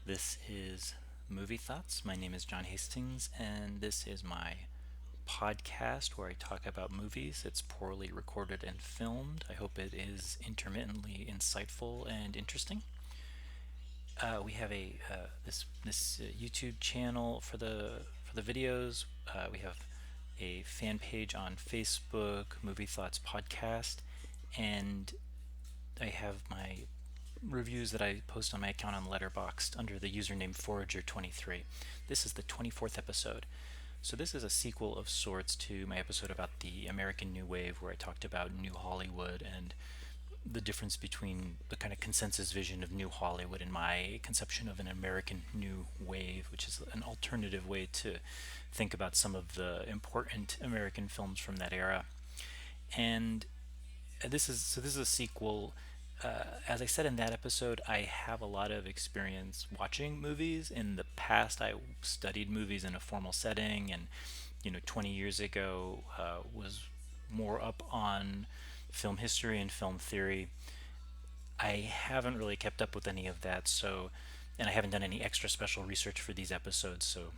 This is Movie Thoughts. My name is John Hastings, and this is my podcast where I talk about movies. It's poorly recorded and filmed. I hope it is intermittently insightful and interesting. We have a this YouTube channel for the videos. We have a fan page on Facebook, Movie Thoughts Podcast, and I have my reviews that I post on my account on Letterboxd under the username Forager23. This is the 24th episode. So this is a sequel of sorts to my episode about the American New Wave, where I talked about New Hollywood and the difference between the kind of consensus vision of New Hollywood and my conception of an American New Wave, which is an alternative way to think about some of the important American films from that era. And this is a sequel. As I said in that episode, I have a lot of experience watching movies. In the past, I studied movies in a formal setting, and 20 years ago was more up on film history and film theory. I haven't really kept up with any of that, and I haven't done any extra special research for these episodes. So,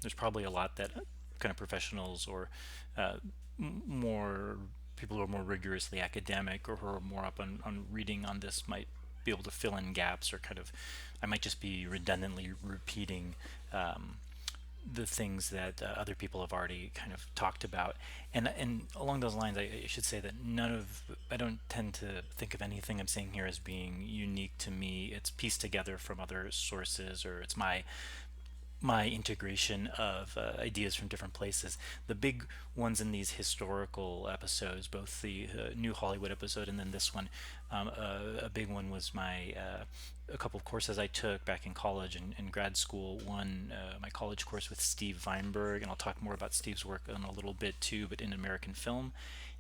there's probably a lot that kind of professionals or uh, more people who are more rigorously academic or who are more up on reading on this might be able to fill in gaps, or kind of I might just be redundantly repeating the things that other people have already kind of talked about. And along those lines, I should say that I don't tend to think of anything I'm saying here as being unique to me. It's pieced together from other sources, or it's my integration of ideas from different places. The big ones in these historical episodes, both the New Hollywood episode and then this one, a big one was a couple of courses I took back in college and grad school. One, my college course with Steve Weinberg, and I'll talk more about Steve's work in a little bit too, but in American film.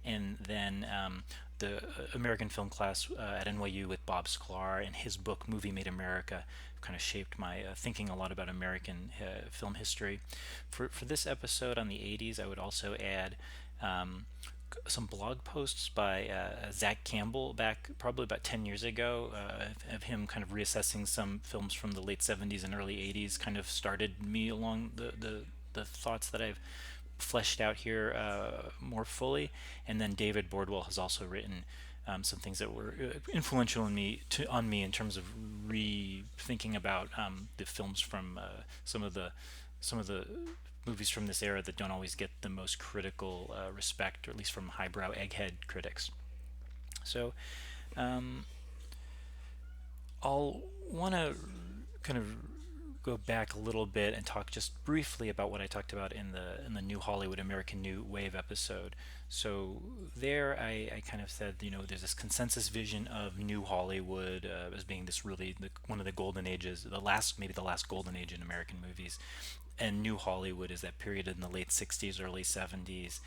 And then the American film class at NYU with Bob Sklar, and his book Movie Made America kind of shaped my thinking a lot about American film history. For this episode on the 80s, I would also add some blog posts by Zach Campbell back probably about 10 years ago, of him kind of reassessing some films from the late 70s and early 80s, kind of started me along the thoughts that I've fleshed out here more fully. And then David Bordwell has also written some things that were influential on me in terms of rethinking about the films from some of the movies from this era that don't always get the most critical respect, or at least from highbrow egghead critics. So I'll want to kind of go back a little bit and talk just briefly about what I talked about in the New Hollywood American New Wave episode. So there, I kind of said, there's this consensus vision of New Hollywood as being this really one of the golden ages, maybe the last golden age in American movies, and New Hollywood is that period in the late '60s, early '70s.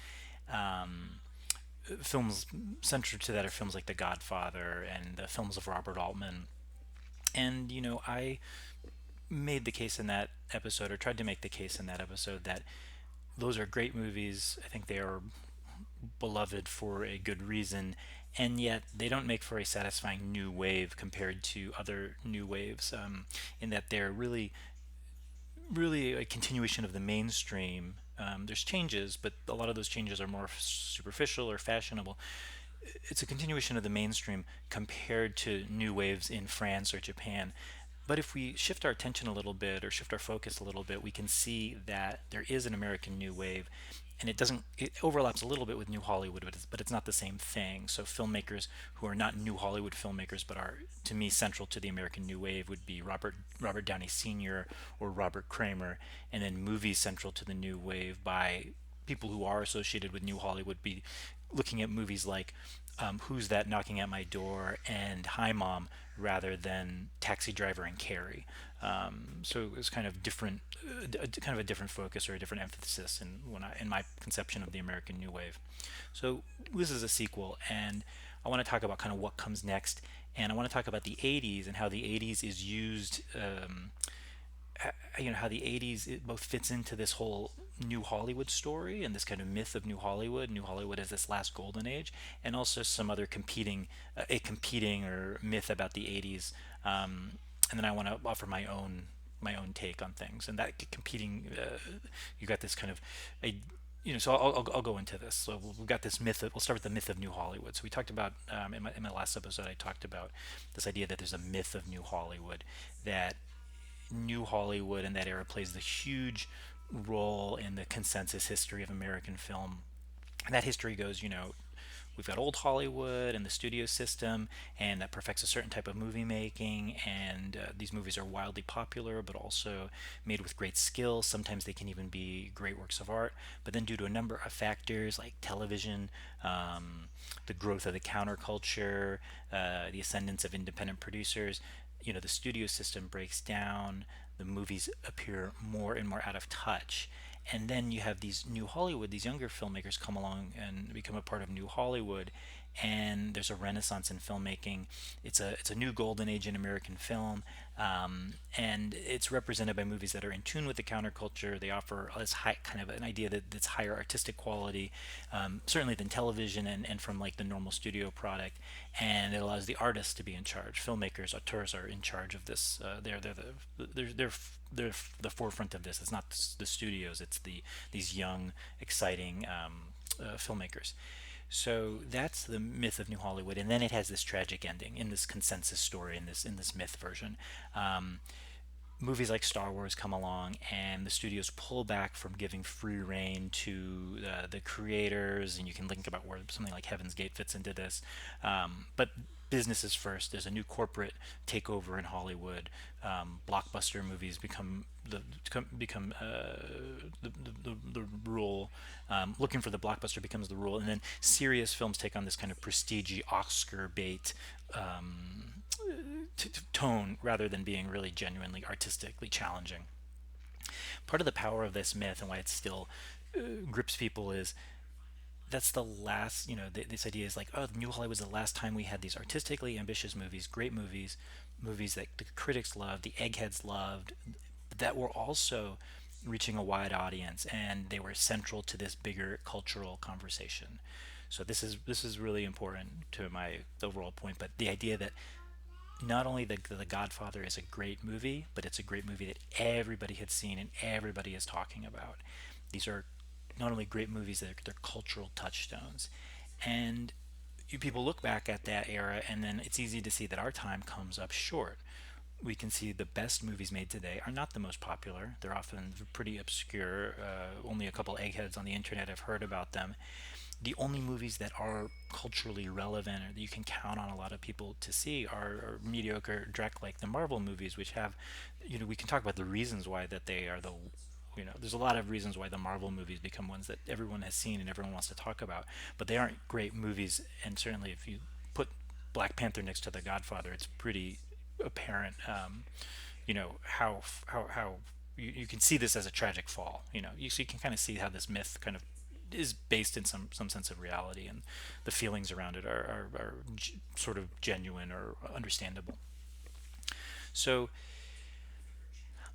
Um, Films central to that are films like The Godfather and the films of Robert Altman. And I made the case in that episode, or tried to make the case in that episode, that those are great movies. I think they are beloved for a good reason, and yet they don't make for a satisfying new wave compared to other new waves, in that they're really a continuation of the mainstream. There's changes, but a lot of those changes are more superficial or fashionable. It's a continuation of the mainstream compared to new waves in France or Japan. But if we shift our attention a little bit, or shift our focus a little bit, we can see that there is an American New Wave, and it overlaps a little bit with New Hollywood, but it's not the same thing. So filmmakers who are not New Hollywood filmmakers, but are to me central to the American New Wave, would be Robert Downey Sr. or Robert Kramer, and then movies central to the New Wave by people who are associated with New Hollywood be looking at movies like Who's That Knocking at My Door and Hi Mom, rather than Taxi Driver and Carrie. So it was kind of different, kind of a different focus or a different emphasis in my conception of the American New Wave. So this is a sequel, and I want to talk about kind of what comes next, and I want to talk about the '80s and how the '80s is used. How the '80s it both fits into this whole New Hollywood story and this kind of myth of New Hollywood. New Hollywood as this last golden age, and also some other competing or myth about the '80s. and then I want to offer my own take on things, and that competing. You got this kind of a so I'll go into this. So we've got this myth. We'll start with the myth of New Hollywood. So we talked about in my last episode. I talked about this idea that there's a myth of New Hollywood, that New Hollywood in that era plays the huge role in the consensus history of American film. And that history goes, we've got old Hollywood and the studio system, and that perfects a certain type of movie making. And these movies are wildly popular, but also made with great skill. Sometimes they can even be great works of art. But then, due to a number of factors like television, the growth of the counterculture, the ascendance of independent producers, the studio system breaks down. The movies appear more and more out of touch, and then you have these New Hollywood, these younger filmmakers come along and become a part of New Hollywood, and there's a renaissance in filmmaking. It's a new golden age in American film, and it's represented by movies that are in tune with the counterculture. They offer this high kind of an idea that's higher artistic quality, certainly than television and from like the normal studio product, and it allows the artists to be in charge. Filmmakers, auteurs are in charge of this. They're the forefront of this. It's not the studios. It's these young, exciting filmmakers. So that's the myth of New Hollywood, and then it has this tragic ending in this consensus story in this myth version. Um, Movies like Star Wars come along, and the studios pull back from giving free reign to the creators, and you can think about where something like Heaven's Gate fits into this. But business is first. There's a new corporate takeover in Hollywood. Blockbuster movies become the rule. Looking for the blockbuster becomes the rule, and then serious films take on this kind of prestige Oscar bait tone rather than being really genuinely artistically challenging. Part of the power of this myth and why it still grips people is that's the last, this idea is like, oh, New Hollywood was the last time we had these artistically ambitious movies, great movies, movies that the critics loved, the eggheads loved, that were also reaching a wide audience, and they were central to this bigger cultural conversation. So this is really important to my overall point. But the idea that not only the Godfather is a great movie, but it's a great movie that everybody had seen and everybody is talking about. These are not only great movies, they're cultural touchstones. And you people look back at that era, and then it's easy to see that our time comes up short. We can see the best movies made today are not the most popular. They're often pretty obscure. Only a couple eggheads on the internet have heard about them. The only movies that are culturally relevant or that you can count on a lot of people to see are mediocre dreck like the Marvel movies, which have, we can talk about the reasons why that they are there's a lot of reasons why the Marvel movies become ones that everyone has seen and everyone wants to talk about, but they aren't great movies. And certainly if you put Black Panther next to The Godfather, it's pretty apparent, how you can see this as a tragic fall. So you can kind of see how this myth kind of is based in some sense of reality, and the feelings around it are sort of genuine or understandable. So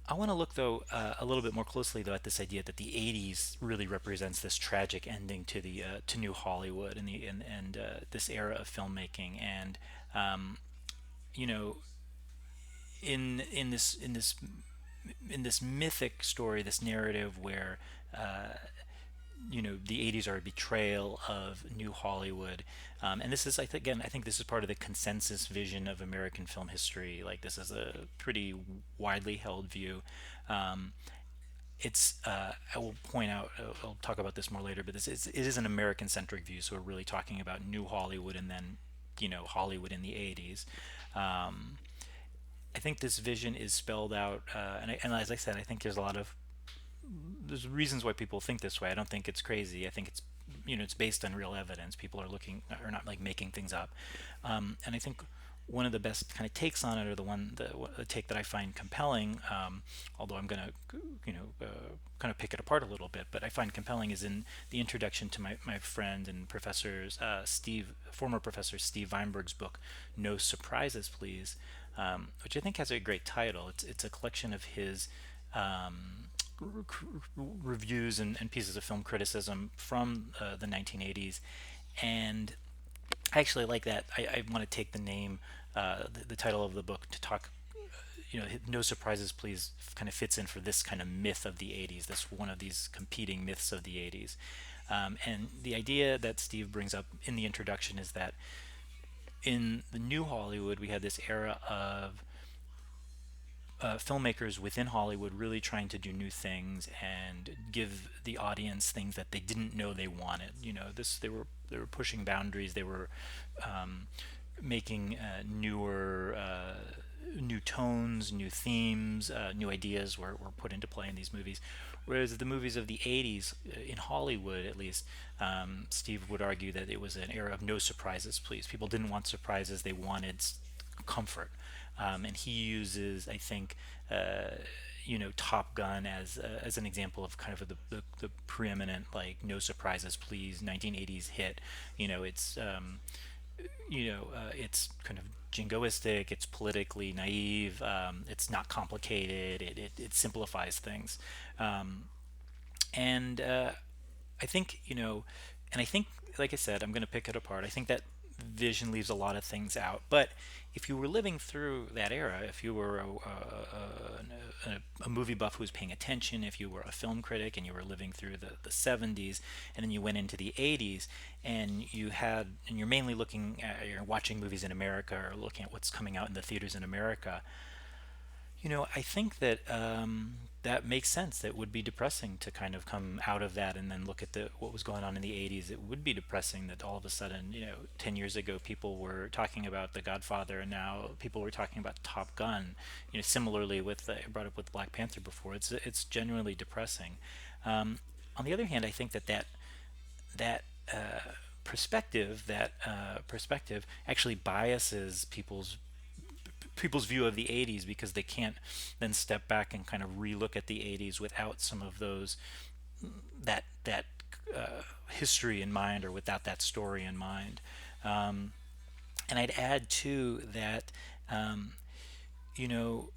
I want to look though a little bit more closely though at this idea that the '80s really represents this tragic ending to the to New Hollywood and this era of filmmaking, and um, you know in this mythic story, this narrative where the '80s are a betrayal of New Hollywood, and this is I think this is part of the consensus vision of American film history. Like this is a pretty widely held view. Um, it's I will point out, I'll talk about this more later, but it is an American centric view. So we're really talking about New Hollywood and then Hollywood in the '80s. Um, I think this vision is spelled out, and as I said, I think there's reasons why people think this way. I don't think it's crazy. I think it's based on real evidence. People are not like making things up. And I think one of the best kind of takes on it, or the take that I find compelling, although I'm gonna kind of pick it apart a little bit, but I find compelling is in the introduction to my friend and professor's former professor Steve Weinberg's book, No Surprises, Please, which I think has a great title. It's a collection of his um, reviews and pieces of film criticism from the 1980s, and I actually like that. I want to take the name, the title of the book to talk, No Surprises Please kind of fits in for this kind of myth of the 80s, this one of these competing myths of the 80s. And the idea that Steve brings up in the introduction is that in the new Hollywood, we had this era of filmmakers within Hollywood really trying to do new things and give the audience things that they didn't know they wanted. They were pushing boundaries. They were making new tones, new themes, new ideas were put into play in these movies. Whereas the movies of the 80s, in Hollywood at least, Steve would argue that it was an era of no surprises, please. People didn't want surprises, they wanted comfort. And he uses, I think, Top Gun as an example of kind of the preeminent, like, no surprises, please 1980s hit. It's kind of jingoistic, it's politically naive, it's not complicated, it simplifies things. And I think, and I think, like I said, I'm going to pick it apart. I think that vision leaves a lot of things out. But if you were living through that era, if you were a movie buff who was paying attention, if you were a film critic and you were living through the 70s, and then you went into the 80s, and you're mainly you're watching movies in America or looking at what's coming out in the theaters in America, I think that that makes sense. It would be depressing to kind of come out of that and then look at what was going on in the 80s. It would be depressing that all of a sudden, 10 years ago, people were talking about The Godfather, and now people were talking about Top Gun. Similarly with I brought up with Black Panther before. It's genuinely depressing. On the other hand, I think that perspective actually biases people's view of the 80s, because they can't then step back and kind of relook at the 80s without some of those that history in mind, or without that story in mind. And I'd add too that you know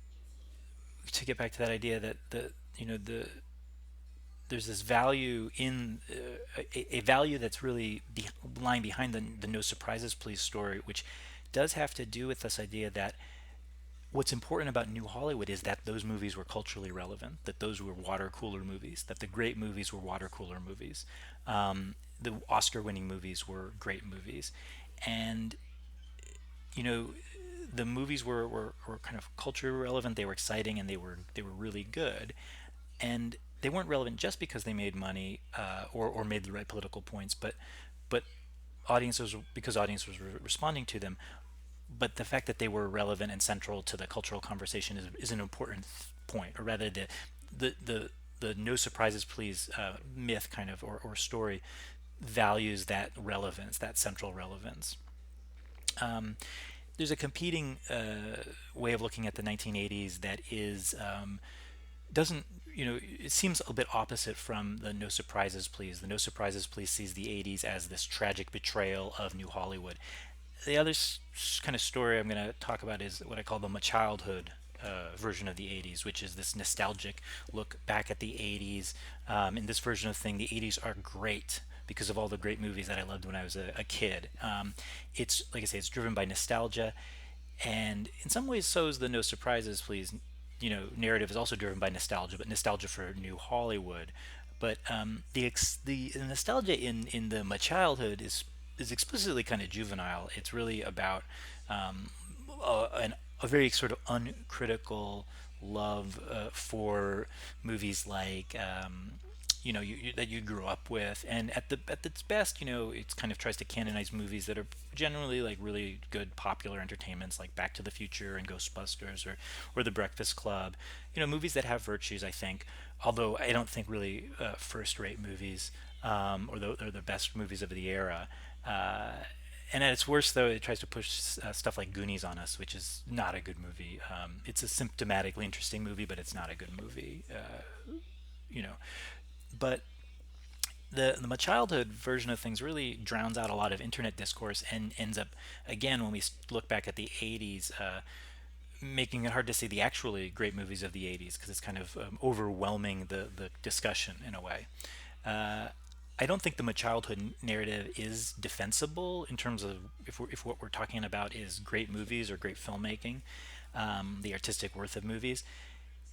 to get back to that idea that there's this value in a value that's really lying behind the no surprises please story, which does have to do with this idea that what's important about New Hollywood is that those movies were culturally relevant, that those were water cooler movies, that the great movies were water cooler movies. The Oscar winning movies were great movies. And, you know, the movies were kind of culturally relevant, they were exciting, and they were really good. And they weren't relevant just because they made money, or made the right political points, but audiences, because audiences were responding to them. But the fact that they were relevant and central to the cultural conversation is an important point, or rather, the no surprises please myth kind of, or story values that relevance, that central relevance. There's a competing way of looking at the 1980s that is doesn't it seems a bit opposite from the no surprises please. The no surprises please sees the 80s as this tragic betrayal of New Hollywood. The other kind of story I'm going to talk about is what I call the childhood version of the 80s, which is this nostalgic look back at the 80s. In this version of the thing, the 80s are great because of all the great movies that I loved when I was a kid. It's, like I say, it's driven by nostalgia, and in some ways, so is the No Surprises Please. Narrative is also driven by nostalgia, but nostalgia for New Hollywood. But the nostalgia in the My Childhood is explicitly kind of juvenile. It's really about a very sort of uncritical love for movies like that you grew up with, and at its best, it kind of tries to canonize movies that are generally like really good popular entertainments, like Back to the Future and Ghostbusters, or The Breakfast Club. Movies that have virtues, I think, although I don't think really first-rate movies, or the best movies of the era. And at its worst, though, it tries to push stuff like Goonies on us, which is not a good movie. It's a symptomatically interesting movie, but it's not a good movie. You know, but the childhood version of things really drowns out a lot of internet discourse, and ends up, again, when we look back at the 80s, making it hard to see the actually great movies of the 80s, because it's kind of overwhelming the discussion in a way. I don't think the childhood narrative is defensible in terms of if what we're talking about is great movies or great filmmaking, the artistic worth of movies.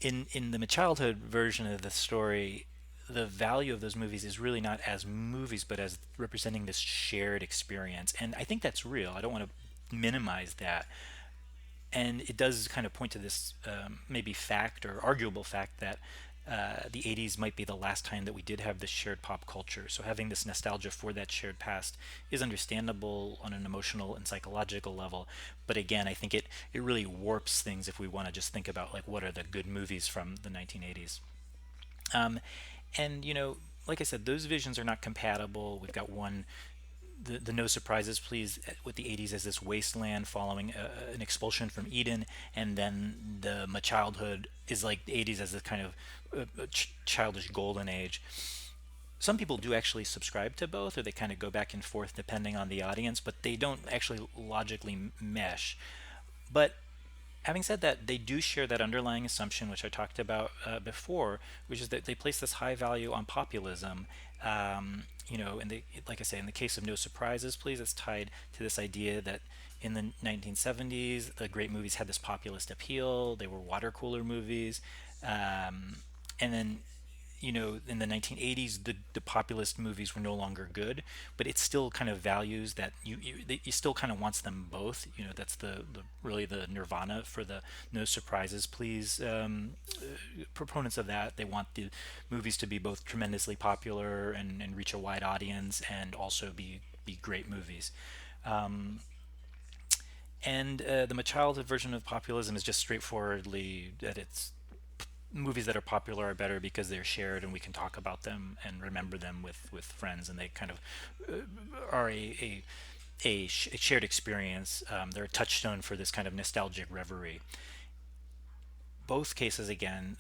In the childhood version of the story, the value of those movies is really not as movies, but as representing this shared experience. And I think that's real. I don't want to minimize that. And it does kind of point to this maybe fact or arguable fact that the 80s might be the last time that we did have this shared pop culture. So having this nostalgia for that shared past is understandable on an emotional and psychological level. But again, I think it really warps things if we want to just think about like what are the good movies from the 1980s. Um, and like I said, those visions are not compatible. We've got one the No Surprises Please with the 80s as this wasteland following an expulsion from Eden, and then the My Childhood is like the 80s as a kind of childish golden age. Some people do actually subscribe to both, or they kind of go back and forth depending on the audience, but they don't actually logically mesh. But having said that, they do share that underlying assumption, which I talked about before, which is that they place this high value on populism. In the like I say, in the case of No Surprises, Please, it's tied to this idea that in the 1970s, the great movies had this populist appeal. They were water cooler movies, and then in the 1980s, the populist movies were no longer good, but it still kind of values that you still kind of wants them both. That's the really the nirvana for the No Surprises Please proponents of that. They want the movies to be both tremendously popular and reach a wide audience and also be great movies. And the childhood version of populism is just straightforwardly that it's movies that are popular are better because they're shared and we can talk about them and remember them with friends, and they kind of are a shared experience. They're a touchstone for this kind of nostalgic reverie. Both cases, again,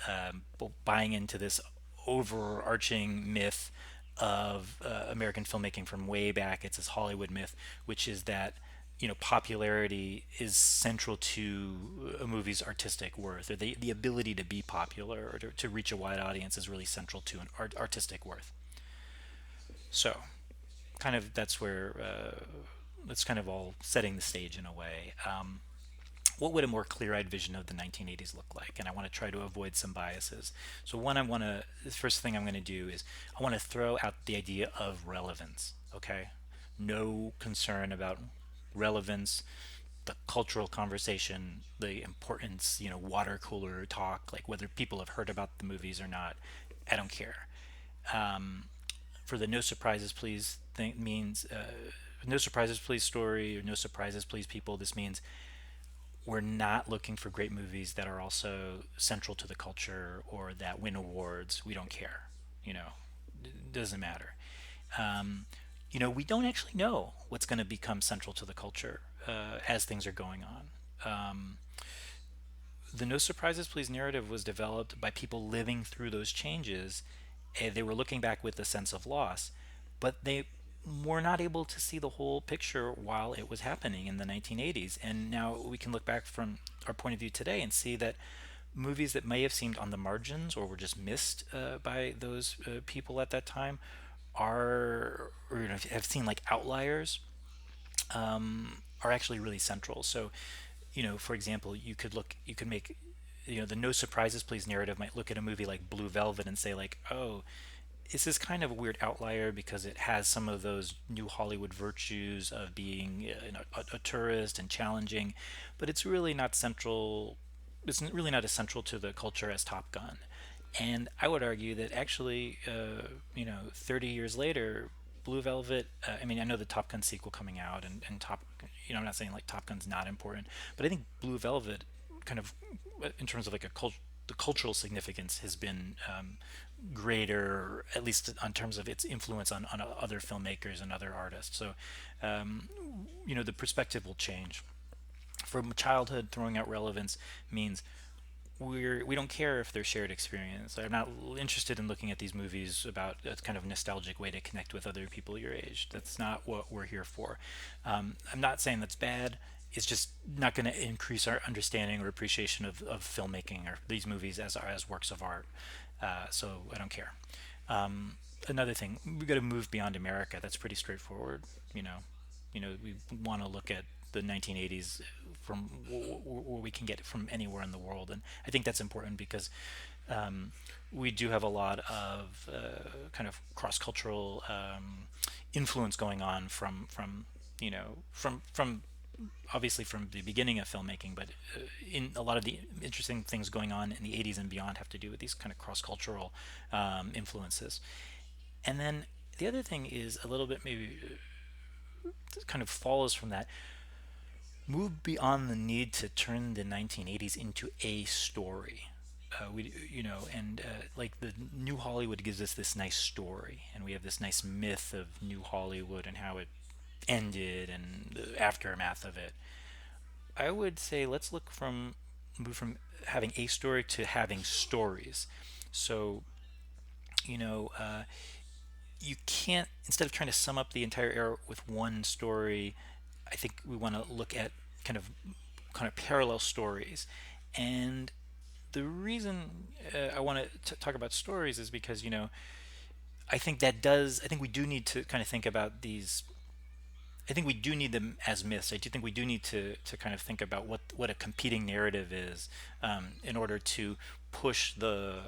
buying into this overarching myth of American filmmaking from way back. It's this Hollywood myth, which is that popularity is central to a movie's artistic worth, or the ability to be popular or to reach a wide audience is really central to an artistic worth. So, kind of that's where that's kind of all setting the stage in a way. What would a more clear-eyed vision of the 1980s look like? And I want to try to avoid some biases. So the first thing I'm going to do is I want to throw out the idea of relevance. Okay, no concern about relevance, the cultural conversation, the importance, water cooler talk, like whether people have heard about the movies or not. I don't care. For the No Surprises Please thing means No Surprises Please story or No Surprises Please people. This means we're not looking for great movies that are also central to the culture or that win awards. We don't care. You know, it doesn't matter. Um, we don't actually know what's going to become central to the culture as things are going on. The No Surprises Please narrative was developed by people living through those changes. And they were looking back with a sense of loss, but they were not able to see the whole picture while it was happening in the 1980s. And now we can look back from our point of view today and see that movies that may have seemed on the margins or were just missed by those people at that time are, or have seen like outliers, are actually really central. So, for example, you could make, the No Surprises Please narrative might look at a movie like Blue Velvet and say like, oh, this is kind of a weird outlier because it has some of those new Hollywood virtues of being a tourist and challenging, but it's really not central. It's really not as central to the culture as Top Gun. And I would argue that actually, 30 years later, Blue Velvet. I mean, I know the Top Gun sequel coming out, and I'm not saying like Top Gun's not important, but I think Blue Velvet, kind of, in terms of like the cultural significance, has been greater, at least in terms of its influence on other filmmakers and other artists. So, um, the perspective will change. From childhood, throwing out relevance means we don't care if they're shared experience. I'm not interested in looking at these movies about a kind of nostalgic way to connect with other people your age. That's not what we're here for. I'm not saying that's bad. It's just not going to increase our understanding or appreciation of filmmaking or these movies as works of art. So I don't care. another thing, we got to move beyond America. That's pretty straightforward. You know, we want to look at the 1980s from where we can get it from anywhere in the world, and I think that's important because we do have a lot of kind of cross-cultural influence going on from from obviously from the beginning of filmmaking, but in a lot of the interesting things going on in the 80s and beyond have to do with these kind of cross-cultural influences. And then the other thing is a little bit maybe kind of follows from that. Move beyond the need to turn the 1980s into a story. And like the New Hollywood gives us this nice story, and we have this nice myth of New Hollywood and how it ended and the aftermath of it. I would say let's move from having a story to having stories. So, you know, you can't, instead of trying to sum up the entire era with one story, I think we want to look at kind of parallel stories. And the reason I want to talk about stories is because I think we do need to kind of think about these. I think we do need them as myths. I do think we do need to kind of think about what a competing narrative is in order to push the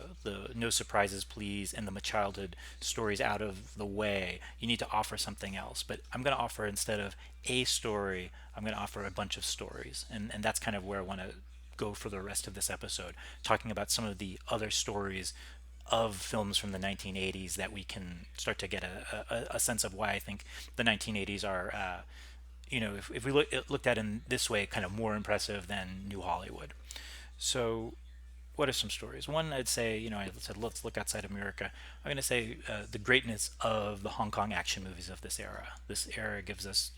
no surprises please and the childhood stories out of the way. You need to offer something else. But I'm going to offer, instead of a story, I'm going to offer a bunch of stories, and that's kind of where I want to go for the rest of this episode, talking about some of the other stories of films from the 1980s that we can start to get a sense of why I think the 1980s are, if we looked at it in this way, kind of more impressive than New Hollywood. So, what are some stories? One, I'd say, I said let's look outside America. I'm going to say the greatness of the Hong Kong action movies of this era. This era gives us,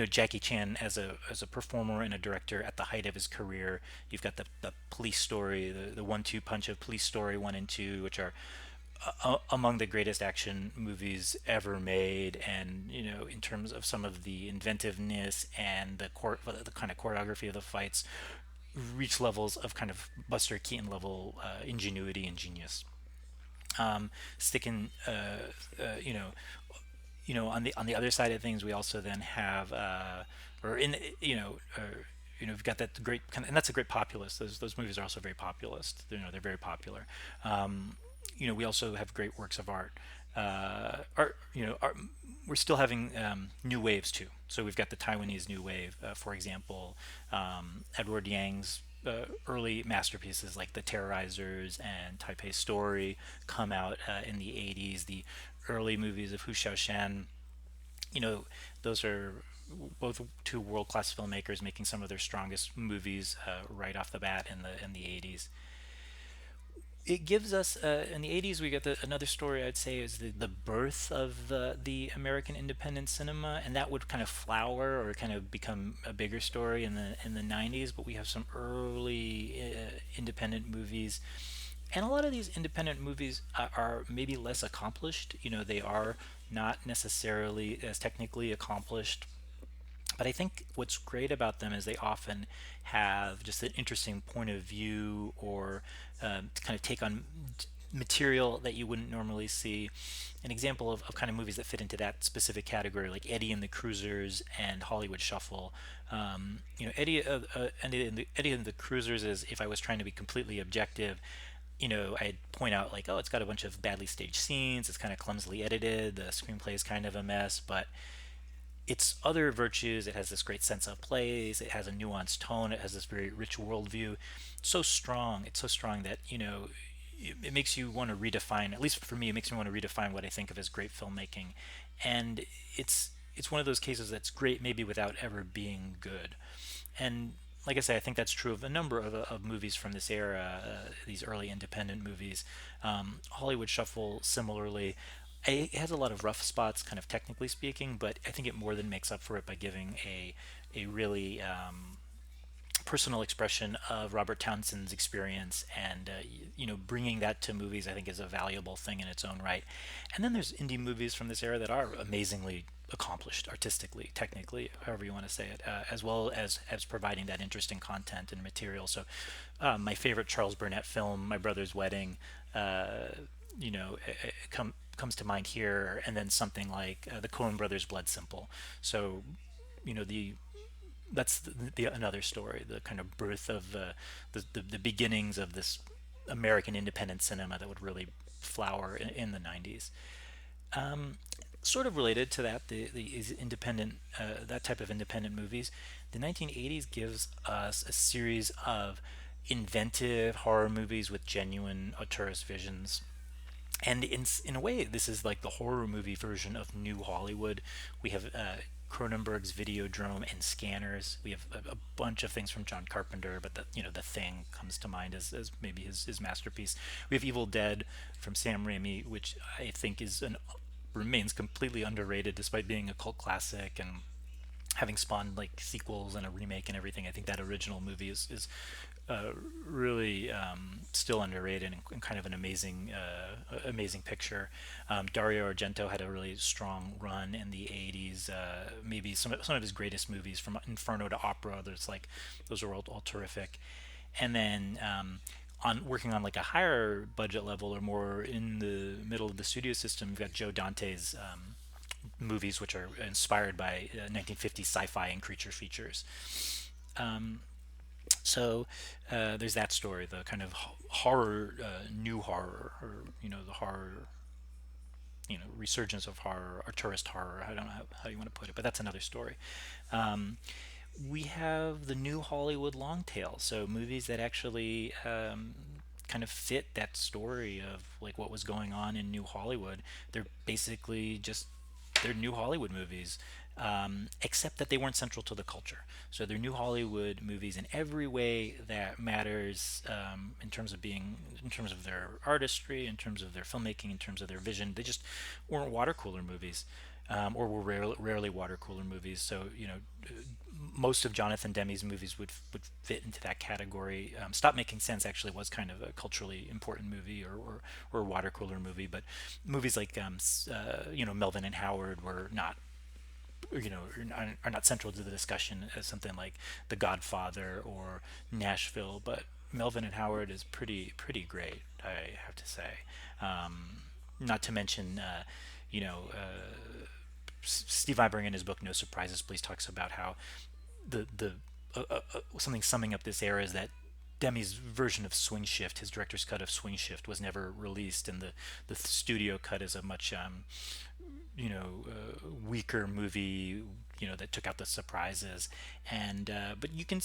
Jackie Chan as a performer and a director at the height of his career. You've got the Police Story, the 1-2 punch of Police Story 1 and 2, which are among the greatest action movies ever made, and in terms of some of the inventiveness and the kind of choreography of the fights, reach levels of kind of Buster Keaton level ingenuity and genius. Sticking, you know, on the other side of things, we also then have, or in we've got that great kind of, and that's a great populist. Those movies are also very populist. They're very popular. We also have great works of art. We're still having new waves too. So we've got the Taiwanese new wave, for example, Edward Yang's early masterpieces like The Terrorizers and Taipei Story come out in the 80s. The early movies of Hu Xiaoshan, you know, those are both two world-class filmmakers making some of their strongest movies right off the bat in the 80s. It gives us in the 80s we get another story I'd say is the birth of the American independent cinema, and that would kind of flower or kind of become a bigger story in the 90s. But we have some early independent movies, and a lot of these independent movies are maybe less accomplished. They are not necessarily as technically accomplished, but I think what's great about them is they often have just an interesting point of view, or to kind of take on material that you wouldn't normally see. An example of kind of movies that fit into that specific category, like Eddie and the Cruisers and Hollywood Shuffle. Eddie and the Cruisers is, if I was trying to be completely objective, I'd point out like, oh, it's got a bunch of badly staged scenes, it's kind of clumsily edited, the screenplay is kind of a mess, but its other virtues, it has this great sense of place, it has a nuanced tone, it has this very rich worldview. It's so strong that, it makes you want to redefine, at least for me, it makes me want to redefine what I think of as great filmmaking. And it's one of those cases that's great maybe without ever being good. And like I say, I think that's true of a number of movies from this era, these early independent movies. Hollywood Shuffle, similarly, it has a lot of rough spots, kind of technically speaking, but I think it more than makes up for it by giving a really personal expression of Robert Townsend's experience, and bringing that to movies I think is a valuable thing in its own right. And then there's indie movies from this era that are amazingly accomplished artistically, technically, however you want to say it, as well as providing that interesting content and material. So my favorite Charles Burnett film, My Brother's Wedding, you know, come comes to mind here, and then something like the Coen Brothers' Blood Simple. So, the that's another story, the kind of birth of the beginnings of this American independent cinema that would really flower in the 90s. Sort of related to that, the independent, that type of independent movies, the 1980s gives us a series of inventive horror movies with genuine auteurist visions. And in a way, this is like the horror movie version of New Hollywood. We have Cronenberg's Videodrome and Scanners. We have a bunch of things from John Carpenter, but the Thing comes to mind as maybe his masterpiece. We have Evil Dead from Sam Raimi, which I think remains completely underrated despite being a cult classic and having spawned like sequels and a remake and everything. I think that original movie is uh, really still underrated and kind of an amazing picture. Dario Argento had a really strong run in the 80s. Maybe some of his greatest movies, from Inferno to Opera, those are all terrific. And then on working on like a higher budget level or more in the middle of the studio system, you've got Joe Dante's movies, which are inspired by 1950s sci-fi and creature features. So there's that story, the kind of horror, new horror, or the horror, resurgence of horror or tourist horror. I don't know how you want to put it, but that's another story. Um, we have the new Hollywood long tail, so movies that actually kind of fit that story of like what was going on in New Hollywood. They're basically just they're new Hollywood movies, except that they weren't central to the culture. So they're new Hollywood movies in every way that matters, in terms of their artistry, in terms of their filmmaking, in terms of their vision. They just weren't water cooler movies, or were rarely water cooler movies. So most of Jonathan Demme's movies would fit into that category. Stop Making Sense actually was kind of a culturally important movie, or a water cooler movie, but movies like Melvin and Howard were not are not central to the discussion as something like The Godfather or Nashville, but Melvin and Howard is pretty great, I have to say. Not to mention, you know, Steve Eiberg in his book No Surprises Please talks about how the something summing up this era is that Demi's version of Swing Shift, his director's cut of Swing Shift, was never released, and the studio cut is a much weaker movie, that took out the surprises. And but you can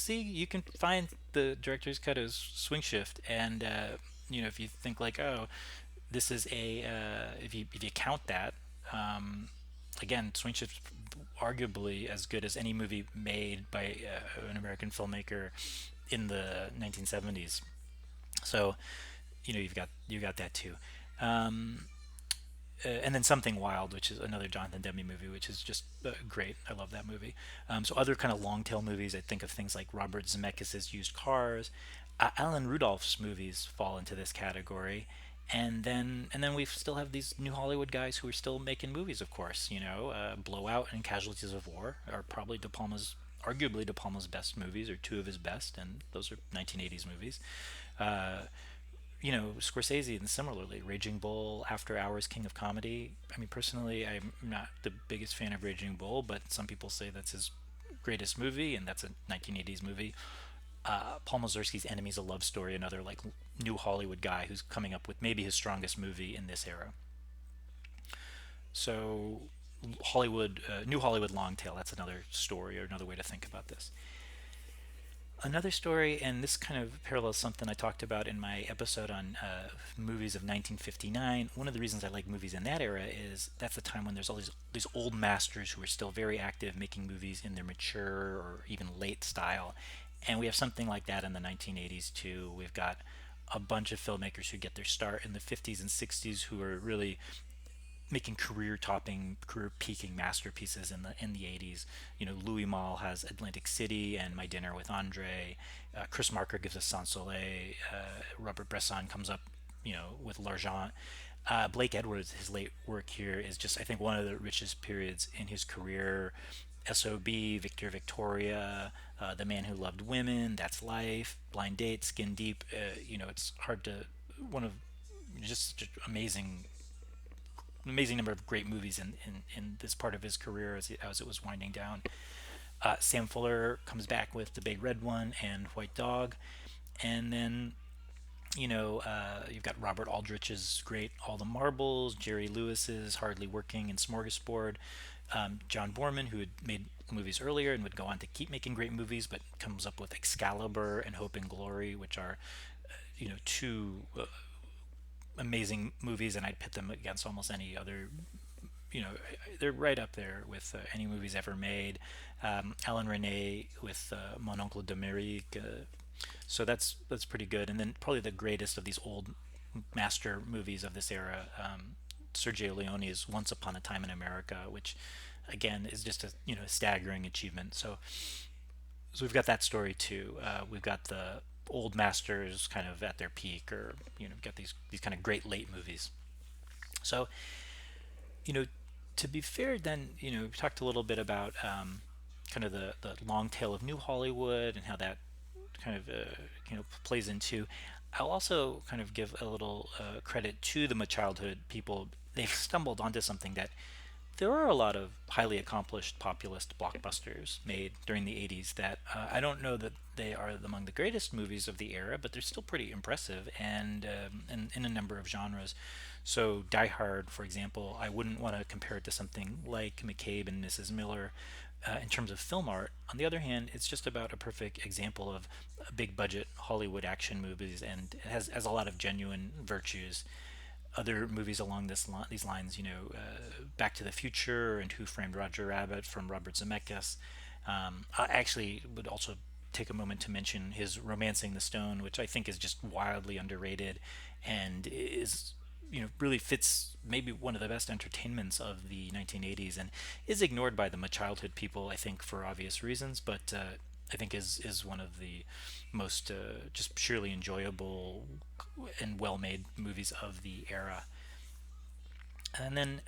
find the director's cut as Swing Shift, and if you think like, oh, this is a if you count that, again, Swing Shift arguably as good as any movie made by an American filmmaker in the 1970s. So you've got that too. Um, and then Something Wild, which is another Jonathan Demme movie, which is just great. I love that movie. So other kind of long tail movies, I think of things like Robert Zemeckis' Used Cars. Alan Rudolph's movies fall into this category. And then we still have these new Hollywood guys who are still making movies. Of course, Blowout and Casualties of War are probably arguably De Palma's best movies, or two of his best, and those are 1980s movies. Uh, Scorsese, and similarly, Raging Bull, After Hours, King of Comedy. I mean, personally, I'm not the biggest fan of Raging Bull, but some people say that's his greatest movie, and that's a 1980s movie. Paul Mazursky's Enemies: A Love Story, another like new Hollywood guy who's coming up with maybe his strongest movie in this era. So, New Hollywood long tail. That's another story, or another way to think about this. Another story, and this kind of parallels something I talked about in my episode on movies of 1959. One of the reasons I like movies in that era is that's the time when there's all these old masters who are still very active, making movies in their mature or even late style. And we have something like that in the 1980s too. We've got a bunch of filmmakers who get their start in the 50s and 60s who are really making career peaking masterpieces in the 80s. Louis Malle has Atlantic City and My Dinner with Andre. Chris Marker gives us Sans Soleil. Robert Bresson comes up, with L'Argent. Blake Edwards, his late work here is just, I think, one of the richest periods in his career. SOB, Victor Victoria, The Man Who Loved Women, That's Life, Blind Date, Skin Deep. It's hard to, one of just such amazing amazing number of great movies in this part of his career as it was winding down. Sam Fuller comes back with The Big Red One and White Dog, and then you've got Robert Aldrich's great All the Marbles, Jerry Lewis's Hardly Working and Smorgasbord, John Borman, who had made movies earlier and would go on to keep making great movies, but comes up with Excalibur and Hope and Glory, which are two amazing movies, and I'd pit them against almost any other. They're right up there with any movies ever made. Alan Rene with Mon Oncle d'Amérique, so that's pretty good. And then probably the greatest of these old master movies of this era, Sergio Leone's Once Upon a Time in America, which again is just a staggering achievement. So we've got that story too. We've got the old masters kind of at their peak, or we've got these kind of great late movies. So you know, to be fair, then we talked a little bit about kind of the long tail of New Hollywood and how that kind of plays into. I'll also kind of give a little credit to the childhood people. They've stumbled onto something that there are a lot of highly accomplished populist blockbusters made during the 80s that I don't know that they are among the greatest movies of the era, but they're still pretty impressive and in a number of genres. So Die Hard, for example, I wouldn't want to compare it to something like McCabe and Mrs. Miller in terms of film art. On the other hand, it's just about a perfect example of big budget Hollywood action movies, and it has a lot of genuine virtues. Other movies along these lines, Back to the Future and Who Framed Roger Rabbit from Robert Zemeckis. I actually would also take a moment to mention his Romancing the Stone, which I think is just wildly underrated and is really fits maybe one of the best entertainments of the 1980s, and is ignored by the childhood people, I think, for obvious reasons, but I think is one of the most just purely enjoyable and well-made movies of the era. And then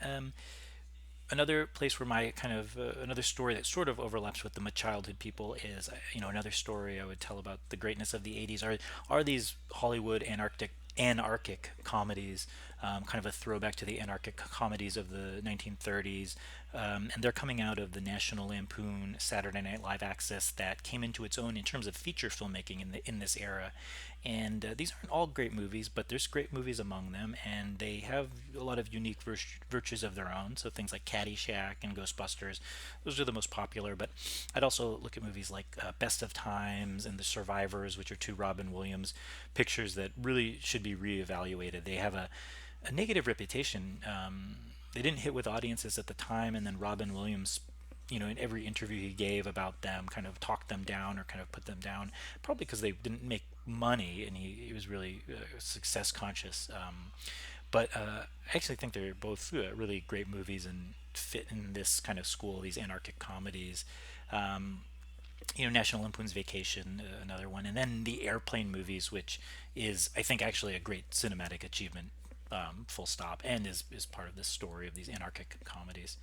another place where my kind of another story that sort of overlaps with the childhood people is another story I would tell about the greatness of the 80s are these Hollywood anarchic comedies, kind of a throwback to the anarchic comedies of the 1930s, and they're coming out of the National Lampoon Saturday Night Live axis that came into its own in terms of feature filmmaking in this era. And these aren't all great movies, but there's great movies among them, and they have a lot of unique virtues of their own. So things like Caddyshack and Ghostbusters, those are the most popular. But I'd also look at movies like Best of Times and The Survivors, which are two Robin Williams pictures that really should be reevaluated. They have a negative reputation. They didn't hit with audiences at the time, and then Robin Williams, in every interview he gave about them, kind of talked them down or kind of put them down, probably because they didn't make money, and he was really success conscious. But I actually think they're both really great movies and fit in this kind of school, these anarchic comedies. Um, National Lampoon's Vacation, another one, and then the Airplane movies, which is, I think, actually a great cinematic achievement, full stop, and is part of this story of these anarchic comedies.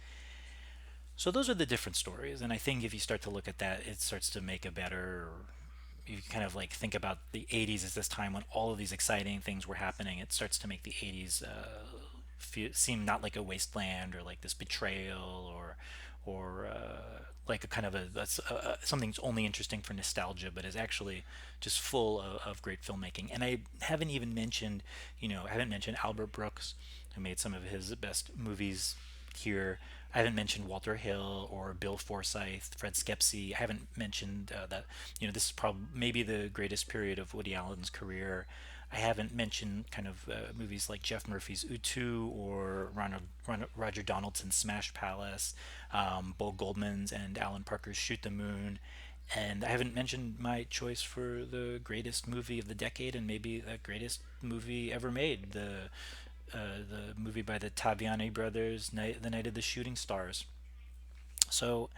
So those are the different stories, and I think if you start to look at that, it starts to make a better. You kind of like think about the 80s as this time when all of these exciting things were happening. It starts to make the 80s seem not like a wasteland or like this betrayal or like a kind of something that's only interesting for nostalgia, but is actually just full of great filmmaking. And I haven't even mentioned, I haven't mentioned Albert Brooks, who made some of his best movies here. I haven't mentioned Walter Hill or Bill Forsyth, Fred Skepsey. I haven't mentioned that this is probably maybe the greatest period of Woody Allen's career. I haven't mentioned kind of movies like Jeff Murphy's Utu or Roger Donaldson's Smash Palace, Bo Goldman's and Alan Parker's Shoot the Moon. And I haven't mentioned my choice for the greatest movie of the decade and maybe the greatest movie ever made, the movie by the Taviani brothers, The Night of the Shooting Stars. So,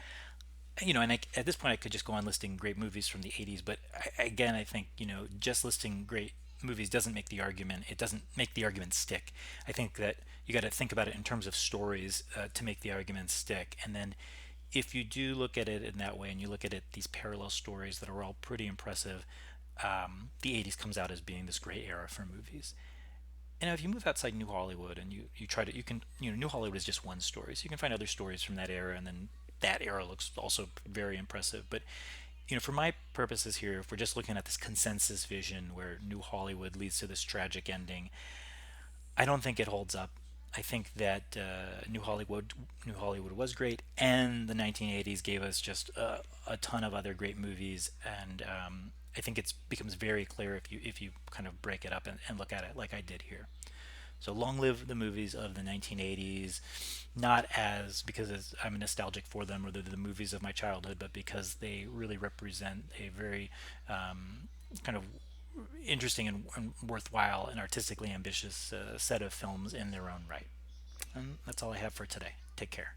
and at this point, I could just go on listing great movies from the 80s, but again, I think, just listing great movies doesn't make the argument. It doesn't make the argument stick. I think that you got to think about it in terms of stories to make the argument stick. And then if you do look at it in that way and you look at it, these parallel stories that are all pretty impressive, the 80s comes out as being this great era for movies. And if you move outside New Hollywood and you try to, you can, New Hollywood is just one story. So you can find other stories from that era, and then that era looks also very impressive. But, for my purposes here, if we're just looking at this consensus vision where New Hollywood leads to this tragic ending, I don't think it holds up. I think that New Hollywood was great, and the 1980s gave us just a ton of other great movies. And I think it becomes very clear if you kind of break it up and look at it like I did here. So long live the movies of the 1980s, not as because I'm nostalgic for them or they're the movies of my childhood, but because they really represent a very kind of interesting and worthwhile and artistically ambitious set of films in their own right. And that's all I have for today. Take care.